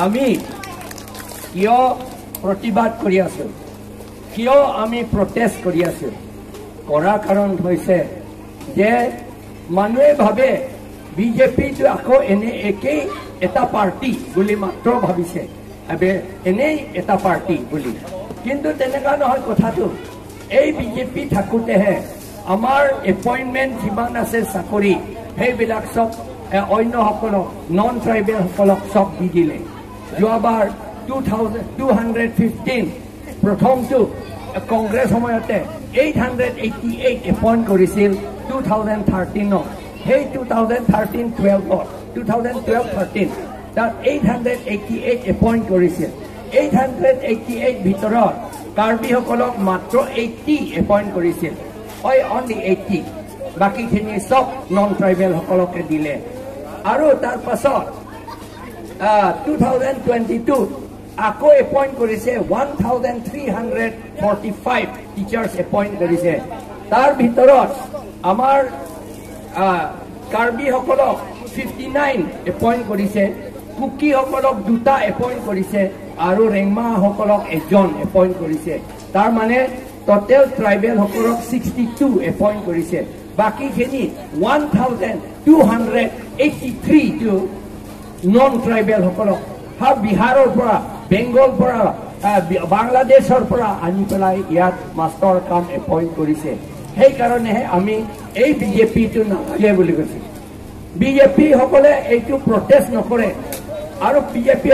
আমি কিয় প্ৰতিবাদ কৰি আছো কিয় আমি প্ৰটেষ্ট কৰি আছো কৰা কাৰণ হৈছে যে মানুহে ভাবে বিজেপি তো আকৌ এনে একেই এটা পাৰ্টি বুলি মাত্ৰ ভাবিছে আবে এনেই এটা পাৰ্টি বুলি কিন্তু তেনেকা নহয় কথাটো এই বিজেপি থাকোতেহে আমাৰ এপইন্টমেন্ট যিমান আছে চাকৰি সেইবিলাক সব অন্য সকলক নন ট্ৰাইবেল সকলক সব দি দিলে যোৱাবাৰ 2215 প্ৰথমটো কংগ্ৰেছ সময়তে 888 এপইন্ট কৰিছিল 2013 hey 2012-13 that 888 appoint কৰিছে 888 ভিতৰত কাৰ্বি সকলক মাত্ৰ 80 appoint কৰিছিল only 80 বাকি খিনি সব নন ট্ৰাইবেল সকলকে দিলে আৰু তাৰ পাছত 2022 আকৌ appoint কৰিছে 1345 টিচাৰ্স appoint কৰিছে তাৰ ভিতৰত আমাৰ কাৰ্বি সকলক 59 এপইন্ট কৰিছে কুকি সকলক দুটা এপইন্ট কৰিছে আৰু ৰেংমা সকলক এজন এপইন্ট কৰিছে তাৰ মানে টোটাল ট্ৰাইবেল সকলক 62 এপইন্ট কৰিছে বাকি খিনি 1283 টু নন ট্ৰাইবেল সকলক হাব বিহাৰৰ পৰা বেংগল পৰা বাংলাদেশৰ পৰা আনি পেলাই ইয়াত মাষ্টৰ কাম এপইন্ট কৰিছে সেই কাৰণে আমি এই বিজেপি তো নালাগে বুলি কৈছে বিজেপি সকলে এইটো প্ৰটেষ্ট নকৰে আৰু বিজেপি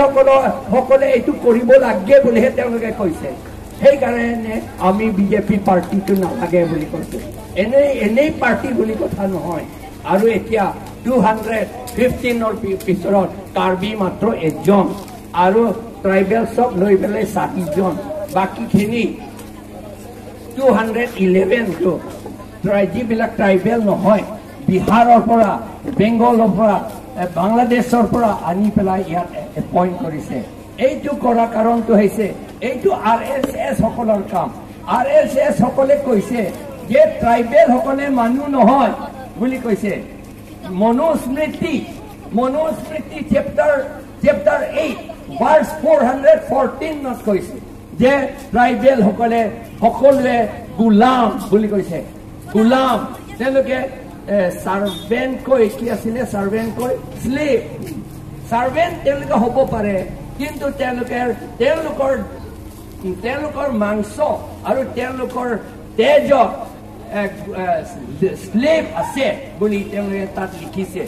সকলে এইটো কৰিব লাগে বুলিহে তেওঁলোকে কৈছে সেই কাৰণে আমি বিজেপি পাৰ্টিটো নালাগে বুলি কৈছে এনেই পাৰ্টি বুলি কথা নহয় আৰু এতিয়া 215 পিছৰত কাৰ্বি মাত্ৰ এজন আৰু ট্ৰাইবেল সব লৈ পেলাই 60 জন বাকি খিনি 211 to যিবিলাক ট্ৰাইবেল নহয় বিহাৰৰ পৰা বেংগলৰ পৰা বাংলাদেশৰ পৰা আনি পেলাই ইয়াত এপইন্ট কৰিছে এইটো কৰা কাৰণটো হৈছে এইটো আৰএছএছ সকলৰ কাম আৰএছএছ সকলে কৈছে যে ট্ৰাইবেল সকলে মানুহ নহয় বুলি কৈছে মনুস্মৃতি চেপ্টাৰ 8 ভাৰ্স 414 নত কৈছে যে ট্ৰাইবেল সকলে সকলোৱে গুলাম বুলি কৈছে গুলাম তেওঁলোকে সাৰ্ভেন্ট কৈ কি আছিলে সাৰ্ভেন্ট কৈ স্লেভ সাৰ্ভেন্ট তেওঁলোকে হ'ব পাৰে কিন্তু তেওঁলোকৰ মাংস আৰু তেওঁলোকৰ তেজ স্লেভ আছে বুলি তেওঁলোকে তাত লিখিছে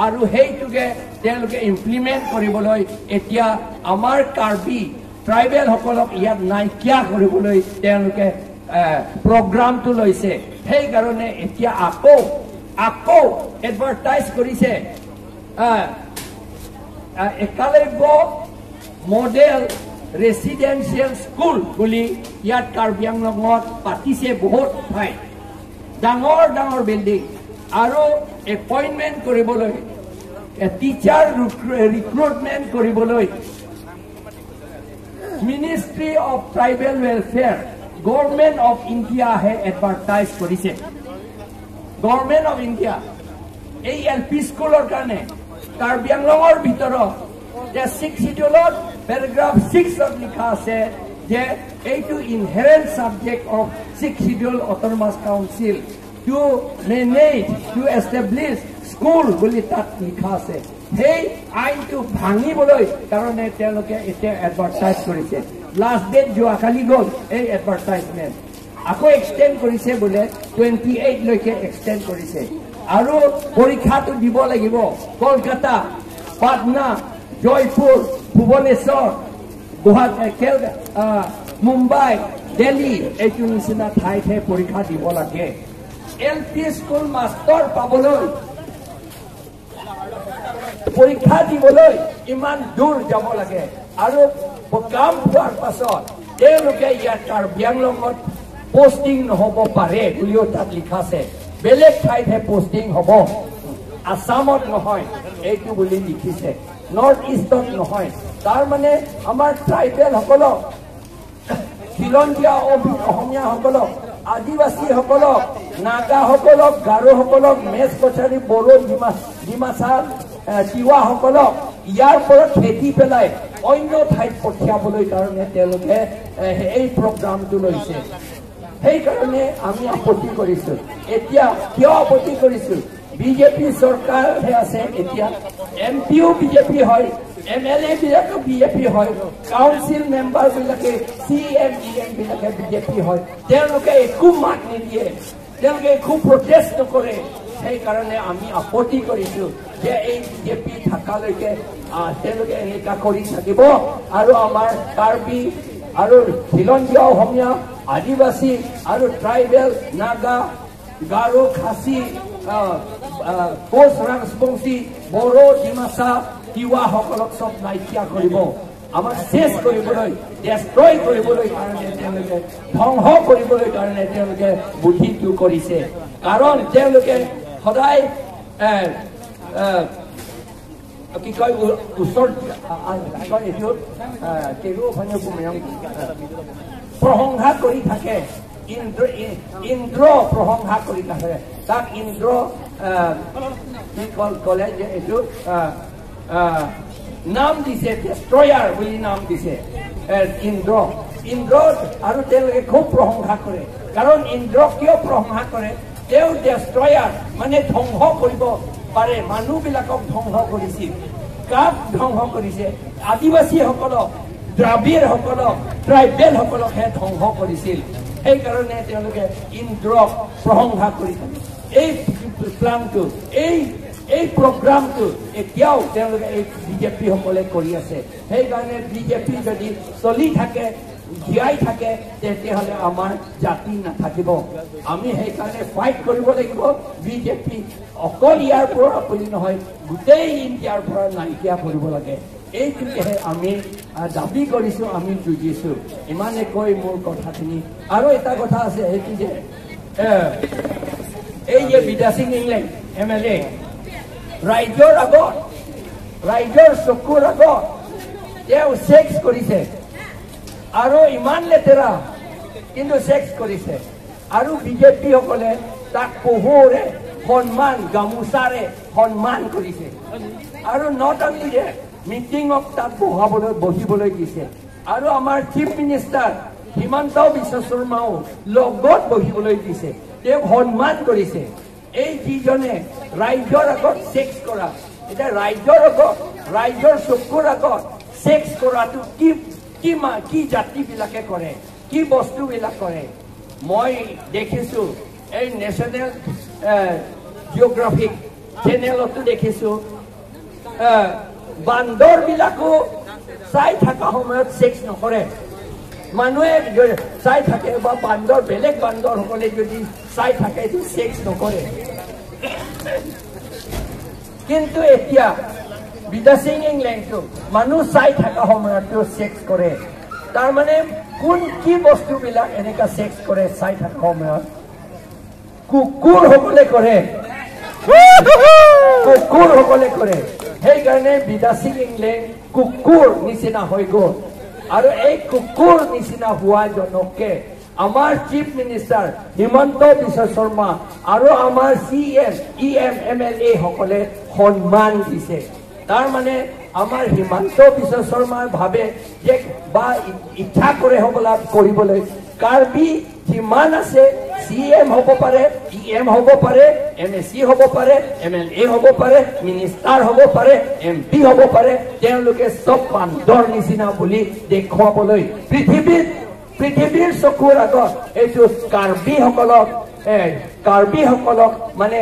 আৰু সেইটোকে তেওঁলোকে ইমপ্লিমেন্ট কৰিবলৈ এতিয়া আমাৰ কাৰ্বি ট্ৰাইবেল সকলক ইয়াত নাইকিয়া কৰিবলৈ তেওঁলোকে প্ৰগ্ৰামটো লৈছে সেই কাৰণে এতিয়া আকৌ এডভাৰটাইজ কৰিছে একালব্য মডেল ৰেসিডেন্সিয়েল স্কুল বুলি ইয়াত কাৰ্বি আংলঙত পাতিছে বহুত ঠাই ডাঙৰ বিল্ডিং আৰু এপইন্টমেন্ট কৰিবলৈ টিচাৰ ৰিক্ৰুটমেন্ট কৰিবলৈ Ministry of Tribal Welfare, Government of India has advertised কৰিছে Government of India এই এলপি স্কুলৰ কাৰণে কাৰ্বি আংলঙৰ ভিতৰত যে 6 শিডিউলত প্যাৰাগ্ৰাফ 6 ত লিখা আছে যে এইটো inherent subject of 6 schedule autonomous council to manage to establish school বুলি তাত লিখা আছে hey আইনটো ভাঙিবলৈ কাৰণে তেওঁলোকে এটা এডভাৰটাইজ কৰিছে লাষ্ট ডেট যোৱাকালি গল এই এডভাৰটাইজমেন্ট আকৌ এক্সটেন্ড কৰিছে বোলে 28 লৈকে এক্সটেন্ড কৰিছে আৰু পৰীক্ষাটো দিব লাগিব কলকাতা পাটনা জয়পুৰ ভুৱনেশ্বৰ গুৱাহাটী মুম্বাই দিল্লী এইটো নিচিনা ঠাইতে পৰীক্ষা দিব লাগে এলপি স্কুল মাষ্টৰ পাবলৈ পৰীক্ষা দিবলৈ ইমান দূৰ যাব লাগে আৰু কাম পোৱাৰ পাছত তেওঁলোকে ইয়াত কাৰ্বি আংলঙত পোষ্টিং নহব পাৰে বুলিও তাত লিখা আছে বেলেগ ঠাইতহে পোষ্টিং হ'ব আসামত নহয় এইটো বুলি লিখিছে নৰ্থ ইষ্টত নহয় তাৰ মানে আমাৰ ট্ৰাইবেল সকলক খিলঞ্জীয়া অসমীয়া সকলক আদিবাসী সকলক নাগা সকলক গাৰো সকলক মেছ কছাৰী বড়ো ডিমাছা তিৱা সকলক ইয়াৰ পৰা খেতি পেলাই অন্য ঠাইত পঠিয়াবলৈ কাৰণে তেওঁলোকে এই প্ৰগ্ৰামটো লৈছে সেইকাৰণে আমি আপত্তি কৰিছো এতিয়া কিয় আপত্তি কৰিছো বিজেপি চৰকাৰহে আছে এতিয়া এমপিও বিজেপি হয় এমএলএ বিলাকো বিজেপি হয় কাউন্সিল মেম্বাৰ বিলাকে সিএম ইএম বিলাকে বিজেপি হয় তেওঁলোকে একো মাত নিদিয়ে তেওঁলোকে একো প্ৰটেষ্ট নকৰে সেইকাৰণে আমি আপত্তি কৰিছো যে এই বিজেপি থাকালৈকে তেওঁলোকে এনেকা কৰি থাকিব আৰু আমাৰ কাৰ্বি আৰু খিলঞ্জীয়া অসমীয়া আদিবাসী আৰু ট্ৰাইবেল নাগা গাৰো খাচী কোচ ৰাজবংশী বড়ো ডিমাচা তিৱাসকলক চব নাইকিয়া কৰিব আমাৰ শেষ কৰিবলৈ ডেষ্ট্ৰয় কৰিবলৈ কাৰণে তেওঁলোকে ধ্বংস কৰিবলৈ কাৰণে তেওঁলোকে বুদ্ধিটো কৰিছে কাৰণ তেওঁলোকে সদায় কি কয় ওচৰ এইটো প্ৰশংসা কৰি থাকে ইন্দ্ৰ প্ৰশংসা কৰি থাকে তাক ইন্দ্ৰ কি ক'লে যে এইটো নাম দিছে ডেষ্ট্ৰয়াৰ বুলি নাম দিছে ইন্দ্ৰ আৰু তেওঁলোকে খুব প্ৰশংসা কৰে কাৰণ ইন্দ্ৰক কিয় প্ৰশংসা কৰে তেওঁ ডেষ্ট্ৰয়াৰ মানে ধ্বংস কৰিব পাৰে মানুহবিলাকক ধ্বংস কৰিছিল কাক ধ্বংস কৰিছে আদিবাসীসকলক দ্ৰাবিড়সকলক ট্ৰাইবেলসকলকহে ধ্বংস কৰিছিল সেইকাৰণে তেওঁলোকে ইন্দ্ৰক প্ৰশংসা কৰি থাকে এই প্লানটো এই প্ৰগ্ৰামটো এতিয়াও তেওঁলোকে এই বিজেপি সকলে কৰি আছে সেইকাৰণে বিজেপি যদি চলি থাকে জীয়াই থাকে তেতিয়াহ'লে আমাৰ জাতি নাথাকিব আমি সেইকাৰণে ফাইট কৰিব লাগিব বিজেপি অকল ইয়াৰ পৰা বুলি নহয় গোটেই ইণ্ডিয়াৰ পৰা নাইকিয়া কৰিব লাগে এইটোকেহে আমি দাবী কৰিছো আমি যুঁজিছো ইমানে কৈ মোৰ কথাখিনি আৰু এটা কথা আছে সেইটো যে এই যে বিদ্যা সিং ইংলেণ্ড এমএলএ ৰাইজৰ আগত ৰাইজৰ চকুৰ আগত তেওঁ ছেক্স কৰিছে আৰু ইমান লেতেৰা কিন্তু ছেক্স কৰিছে আৰু বিজেপি সকলে তাক পোহৰে সন্মান গামোচাৰে সন্মান কৰিছে আৰু নট অনলি যে মিটিঙক তাত বহিবলৈ দিছে আৰু আমাৰ চিফ মিনিষ্টাৰ হিমন্ত বিশ্ব শৰ্মাও লগত বহিবলৈ দিছে তেওঁক সন্মান কৰিছে এই যিজনে ৰাইজৰ আগত ছেক্স কৰা এতিয়া ৰাইজৰ আগত ৰাইজৰ চকুৰ আগত ছেক্স কৰাটো কি জাতিবিলাকে কৰে কি বস্তুবিলাক কৰে মই দেখিছো এই নেশ্যনেল জিঅ'গ্ৰাফিক চেনেলতো দেখিছো বান্দৰবিলাকো চাই থকা সময়ত ছেক্স নকৰে মানুহে চাই থাকে বা বান্দৰ বেলেগ বান্দৰসকলে যদি চাই থাকে এইটো ছেক্স নকৰে কিন্তু এতিয়া বিদ্যা সিং ইংলেণ্ডটো মানুহ চাই থকা সময়তো ছেক্স কৰে তাৰমানে কোন কি বস্তুবিলাক এনেকা ছেক্স কৰে চাই থকা সময়ত কুকুৰসকলে কৰে সেইকাৰণে বিদ্যা সিং ইংলেণ্ড কুকুৰ নিচিনা হৈ গ'ল আৰু এই কুকুৰ নিচিনা হোৱা জনকে আমাৰ চিফ মিনিষ্টাৰ হিমন্ত বিশ্ব শৰ্মা আৰু আমাৰ সিএম ইএম এমএলএ সকলে সন্মান দিছে তাৰমানে আমাৰ হিমন্ত বিশ্ব শৰ্মাৰ ভাবে যে বা ইচ্ছা কৰে হ'বলা কৰিবলৈ কাৰ্বি যিমান আছে সিএম হ'ব পাৰে ইএম হ'ব পাৰে এমএছচি হ'ব পাৰে এমএলএ হ'ব পাৰে মিনিষ্টাৰ হ'ব পাৰে এমপি হ'ব পাৰে তেওঁলোকে চব বান্দৰ নিচিনা বুলি দেখুৱাবলৈ পৃথিৱীৰ চকুৰ আগত এইটো কাৰ্বিসকলক মানে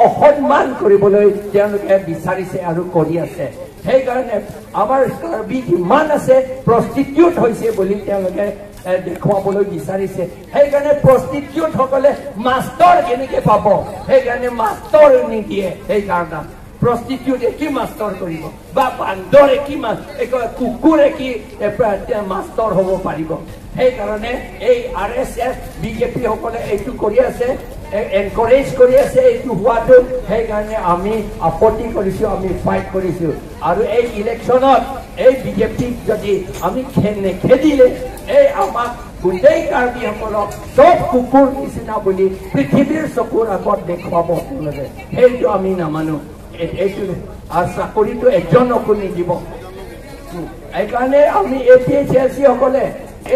অসন্মান কৰিবলৈ তেওঁলোকে বিচাৰিছে আৰু কৰি আছে সেইকাৰণে আমাৰ কাৰ্বি যিমান আছে প্ৰষ্টিটিউট হৈছে বুলি তেওঁলোকে দেখুৱাবলৈ বিচাৰিছে সেইকাৰণে প্ৰষ্টিটিউট সকলে মাষ্টৰ কেনেকে পাব সেইকাৰণে মাষ্টৰ নিদিয়ে সেইকাৰণে প্ৰষ্টিটিউটে কি মাষ্টৰ কৰিব বা বান্দৰে কি কুকুৰে কি মাষ্টৰ হ'ব পাৰিব সেইকাৰণে এই RSS বিজেপি সকলে এইটো কৰি আছে এনকাৰেজ কৰি আছে এইটো হোৱাটো সেইকাৰণে আমি আপত্তি কৰিছো আমি ফাইট কৰিছো আৰু এই ইলেকশ্যনত এই বিজেপিক যদি আমি নেখেদিলে এই আমাক গোটেই কাৰ্বিসকলক চব কুকুৰ নিচিনা বুলি পৃথিৱীৰ চকুৰ আগত দেখুৱাব তেওঁলোকে সেইটো আমি নামানো এইটো আৰু চাকৰিটো এজনকো নিদিব এইকাৰণে আমি APHLC সকলে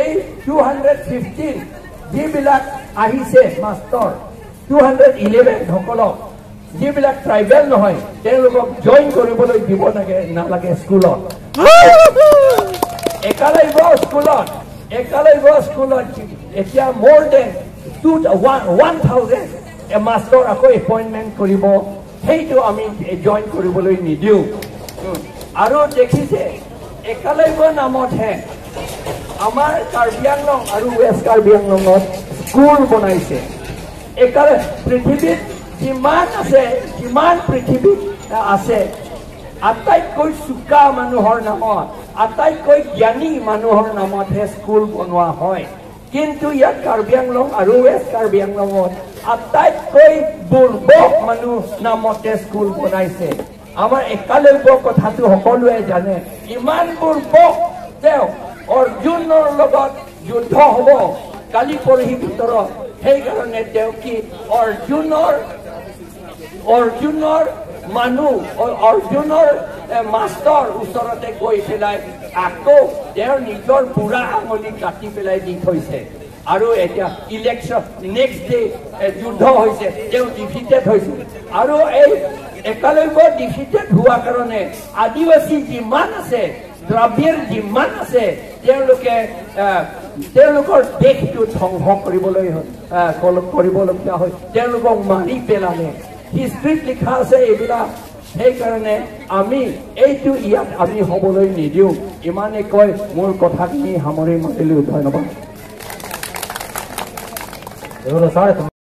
এই 215 যিবিলাক আহিছে মাষ্টৰ 211 সকলক যিবিলাক ট্ৰাইবেল নহয় তেওঁলোকক জইন কৰিবলৈ দিব নালাগে স্কুলত একালব্য স্কুলত এতিয়া more than 1,000 মাষ্টৰ আকৌ এপইণ্টমেণ্ট কৰিব সেইটো আমি জইন কৰিবলৈ নিদিওঁ আৰু দেখিছে একালব্য নামতহে আমাৰ কাৰ্বি আংলং আৰু ৱেষ্ট কাৰ্বি আংলঙত স্কুল বনাইছে পৃথিৱীত যিমান পৃথিৱীত আছে আটাইতকৈ চোকা মানুহৰ নামত আটাইতকৈ জ্ঞানী মানুহৰ নামতহে স্কুল বনোৱা হয় কিন্তু ইয়াত কাৰ্বি আংলং আৰু ৱেষ্ট কাৰ্বি আংলঙত আটাইতকৈ দুৰ্বল মানুহ নামতে স্কুল বনাইছে আমাৰ একালব্য কথাটো সকলোৱে জানে ইমান দুৰ্বল তেওঁ অৰ্জুনৰ লগত যুদ্ধ হ'ব কালি পৰহি ভিতৰত সেইকাৰণে তেওঁ কি অৰ্জুনৰ মাষ্টৰ ওচৰতে গৈ পেলাই আকৌ তেওঁৰ নিজৰ বুঢ়া আঙুলি কাটি পেলাই দি থৈছে আৰু এতিয়া ইলেকশ্যন নেক্সট ডে যুদ্ধ হৈছে তেওঁ ডিফিটেড হৈছে আৰু এই একালব্য ডিফিটেড হোৱা কাৰণে আদিবাসী যিমান আছে দ্ৰাবিড় যিমান আছে তেওঁলোকৰ দেশটো ধ্বংস কৰিবলগীয়া হয় তেওঁলোকক মাৰি পেলালে হিষ্ট্ৰীত লিখা আছে এইবিলাক সেইকাৰণে আমি এইটো ইয়াত আমি হ'বলৈ নিদিওঁ ইমানে কৈ মোৰ কথাখিনি সামৰি মাৰিলোঁ ধন্যবাদ